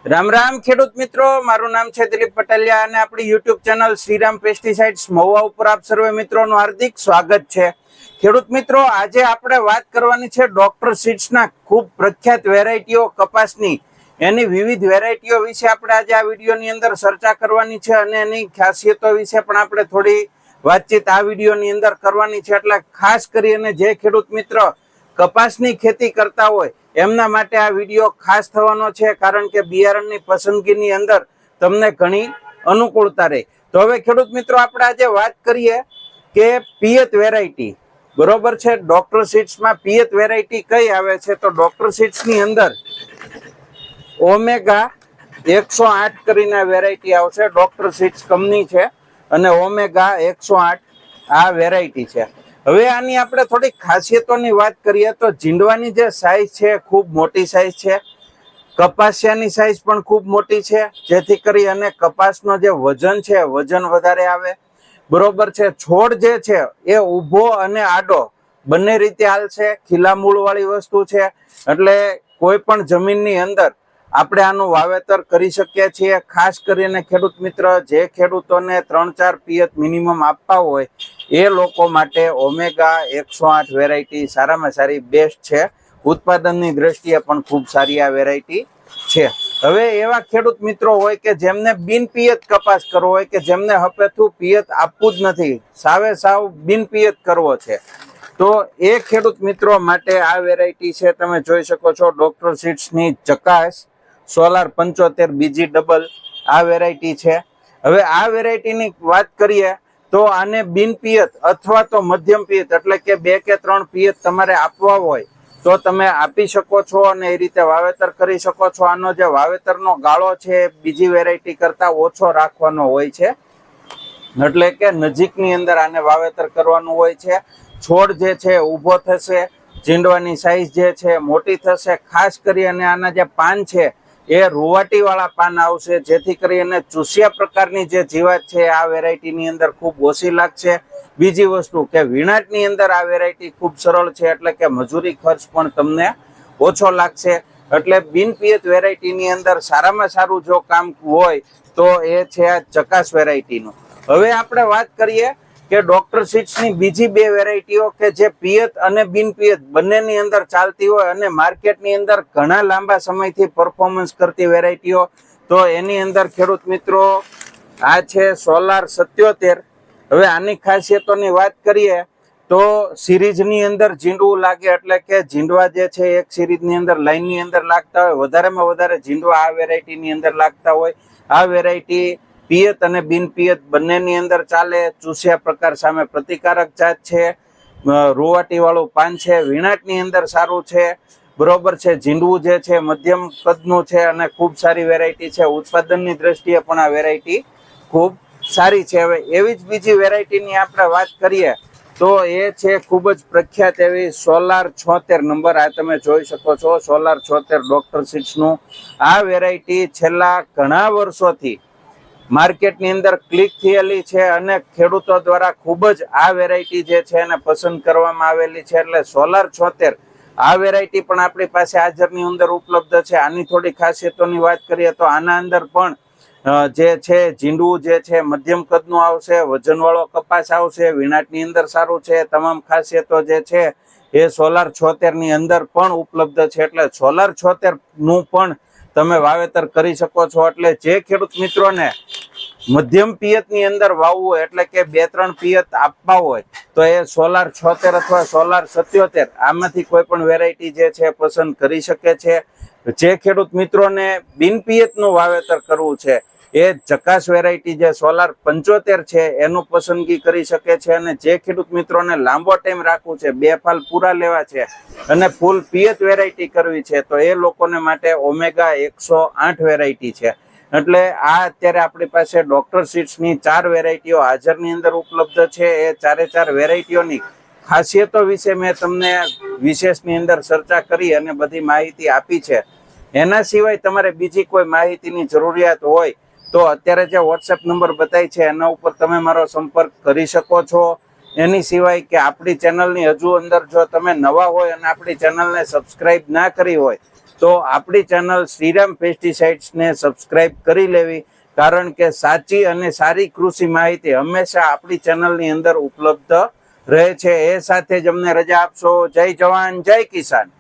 રામ રામ ખેડૂત મિત્રો, મારું નામ છે દિલીપ પટેલિયા અને આપણી YouTube channel Shriram pesticides Mahuva ઉપર આપ સર્વે મિત્રોનું હાર્દિક સ્વાગત છે। ખેડૂત મિત્રો, આજે આપણે વાત કરવાની છે ડોક્ટર સીડ્સના ખૂબ પ્રખ્યાત વેરાયટીઓ કપાસની, એની વિવિધ વેરાયટીઓ વિશે આપણે આજે આ વિડીયોની અંદર ચર્ચા કરવાની છે અને એની ખાસિયતો વિશે પણ આપણે થોડી વાતચીત આ વિડીયોની અંદર કરવાની છે। એટલે ખાસ કરીને જે ખેડૂત મિત્ર કપાસની ખેતી કરતા હોય એમના માટે આ વિડીયો ખાસ થવાનો છે, કારણ કે બિયારણની પસંદગીની અંદર તમને ઘણી અનુકૂળતા રહે। તો હવે ખેડૂત મિત્રો, આપણે આજે વાત કરીએ કે પિયત વેરાયટી બરોબર છે। ડોક્ટર સીડ્સમાં પિયત વેરાયટી કઈ આવે છે? તો ડોક્ટર સીડ્સની અંદર ઓમેગા 108 કરીને વેરાયટી આવશે। ડોક્ટર સીડ્સ કંપની છે અને ઓમેગા 108 આ વેરાયટી છે। હવે આની આપણે થોડી ખાસિયતોની વાત કરીએ તો જીંડવાની જે સાઈઝ છે ખૂબ મોટી સાઈઝ છે, કપાસિયાની સાઈઝ પણ ખૂબ મોટી છે, જેથી કરી અને કપાસનો જે વજન છે વજન વધારે આવે બરોબર છે। છોડ જે છે એ ઊભો અને આડો બંને રીતે હાલશે, ખીલા મૂળ વાળી વસ્તુ છે, એટલે કોઈ પણ જમીનની અંદર આપણે આનું વાવેતર કરી શકીએ છીએ। ખાસ કરીને ખેડૂત મિત્ર, જે ખેડૂતોને 3-4 પિયત મિનિમમ આપવા હોય એ લોકો માટે ઓમેગા 108 વેરાયટી સારામાં સારી બેસ્ટ છે। ઉત્પાદનની દ્રષ્ટિએ પણ ખૂબ સારી આ વેરાયટી છે। હવે એવા ખેડૂત મિત્રો હોય કે જેમને બિન પિયત કપાસ કરવો હોય, કે જેમને હપેથું પિયત આપવું જ નથી, સાવે સાવ બિન પિયત કરવો છે, તો એ ખેડૂત મિત્રો માટે આ વેરાયટી છે। તમે જોઈ શકો છો ડોક્ટર સીડ્સની ચકાસ સોલાર 75 બીજી ડબલ આ વેરાયટી છે। હવે આ વેરાયટીની વાત કરીએ તો આને બિન પિયત અથવા તો મધ્યમ પિયત, એટલે કે 2 કે 3 પિયત તમારે આપવા હોય તો તમે આપી શકો છો અને એ રીતે વાવેતર કરી શકો છો। આનો જે વાવેતરનો ગાળો છે બીજી વેરાયટી કરતા ઓછો રાખવાનો હોય છે, એટલે કે નજીકની અંદર આને વાવેતર કરવાનું હોય છે। છોડ જે છે ઊભો થશે, જીંડવાની સાઈઝ જે છે મોટી થશે, ખાસ કરી અને આના જે પાન છે એ રૂવાટી વાળા પાન આવશે, જેથી કરીને ચૂસિયા પ્રકારની જે જીવાત છે આ વેરાયટીની અંદર ખૂબ ઓછી લાગશે। બીજી વસ્તુ કે વીણાટની અંદર આ વેરાયટી ખૂબ સરળ છે, એટલે કે મજૂરી ખર્ચ પણ તમને ઓછો લાગશે। એટલે બિન પિયત વેરાયટીની અંદર સારામાં સારું જો કામ હોય તો એ છે આ ચકાસ વેરાયટીનું। હવે આપણે વાત કરીએ કે ડોક્ટર સીડ્સની બીજી 2 વેરાયટીઓ કે જે પિયત અને બિન પિયત બંનેની અંદર ચાલતી હોય અને માર્કેટની અંદર ઘણા લાંબા સમયથી પરફોર્મન્સ કરતી વેરાયટીઓ, તો એની અંદર ખેડૂત મિત્રો આ છે સોલાર 77। હવે આની ખાસિયતોની વાત કરીએ તો સિરીઝની અંદર જીંડવું લાગે, એટલે કે જીંડવા જે છે એક સિરીઝની અંદર લાઈનની અંદર લાગતા હોય, વધારેમાં વધારે જીંડવા આ વેરાયટીની અંદર લાગતા હોય। આ વેરાયટી પિયત અને બિન પિયત બંનેની અંદર ચાલે। ચૂસિયા પ્રકાર સામે પ્રતિકારક જાત છે, રૂવાટી વાળું પાન છે, વીણાટની અંદર સારું છે બરોબર છે, જીંડવું જે છે મધ્યમ કદનું છે અને ખૂબ સારી વેરાયટી છે। ઉત્પાદનની દ્રષ્ટિએ પણ આ વેરાયટી ખૂબ સારી છે। હવે એવી જ બીજી વેરાયટીની આપણે વાત કરીએ તો એ છે ખૂબ જ પ્રખ્યાત એવી સોલાર 76 નંબર। આ તમે જોઈ શકો છો સોલાર 76 ડોક્ટર સીડ્સનું આ વેરાયટી છેલ્લા ઘણા વર્ષોથી માર્કેટની અંદર ક્લિક થયેલી છે અને ખેડૂતો દ્વારા ખૂબ જ આ વેરાયટી જે છે એને પસંદ કરવામાં આવેલી છે। એટલે સોલાર 76 આ વેરાયટી પણ આપણી પાસે હાજરની અંદર ઉપલબ્ધ છે। આની થોડી ખાસિયતોની વાત કરીએ તો આના અંદર પણ જે છે જીંડવું જે છે મધ્યમ કદનું આવશે, વજનવાળો કપાસ આવશે, વીણાટની અંદર સારું છે, તમામ ખાસિયતો જે છે એ સોલાર 76 ની અંદર પણ ઉપલબ્ધ છે। એટલે સોલાર 76 નું પણ તમે વાવેતર કરી શકો છો। એટલે જે ખેડૂત મિત્રોને મધ્યમ પિયતની અંદર વાવવું હોય, એટલે કે 2-3 પિયત આપવા હોય, તો એ સોલાર 76 અથવા સોલાર 77 આમાંથી કોઈ પણ વેરાયટી જે છે પસંદ કરી શકે છે। જે ખેડૂત મિત્રોને બિન પિયતનું વાવેતર કરવું છે એ ચકાસ વેરાયટી જે સોલાર 75 છે એનું પસંદગી કરી શકે છે। અને જે ખેડૂત મિત્રોને લાંબો ટાઈમ રાખવું છે, 2 ફાલ પૂરા લેવા છે અને ફૂલ પિયત વેરાયટી કરવી છે, તો એ લોકોને માટે ઓમેગા 108 વેરાયટી છે। એટલે આ અત્યારે આપણી પાસે ડોક્ટર સીડ્સની 4 વેરાયટીઓ હાજરની અંદર ઉપલબ્ધ છે। એ 4 વેરાયટીઓની ખાસિયતો વિશે મેં તમને વિશેષની અંદર ચર્ચા કરી અને બધી માહિતી આપી છે। એના સિવાય તમારે બીજી કોઈ માહિતીની જરૂરિયાત હોય તો અત્યારે જે વોટ્સએપ નંબર બતાય છે એના ઉપર તમે મારો સંપર્ક કરી શકો છો। એની સિવાય કે આપણી ચેનલની હજુ અંદર જો તમે નવા હોય અને આપણી ચેનલને સબસ્ક્રાઇબ ના કરી હોય તો આપણી ચેનલ શ્રીરામ પેસ્ટિસાઇડ્સને સબસ્ક્રાઇબ કરી લેવી, કારણ કે સાચી અને સારી કૃષિ માહિતી હંમેશા આપણી ચેનલની અંદર ઉપલબ્ધ રહે છે. એ સાથે જ અમને રજા આપશો. જય જવાન જય કિસાન.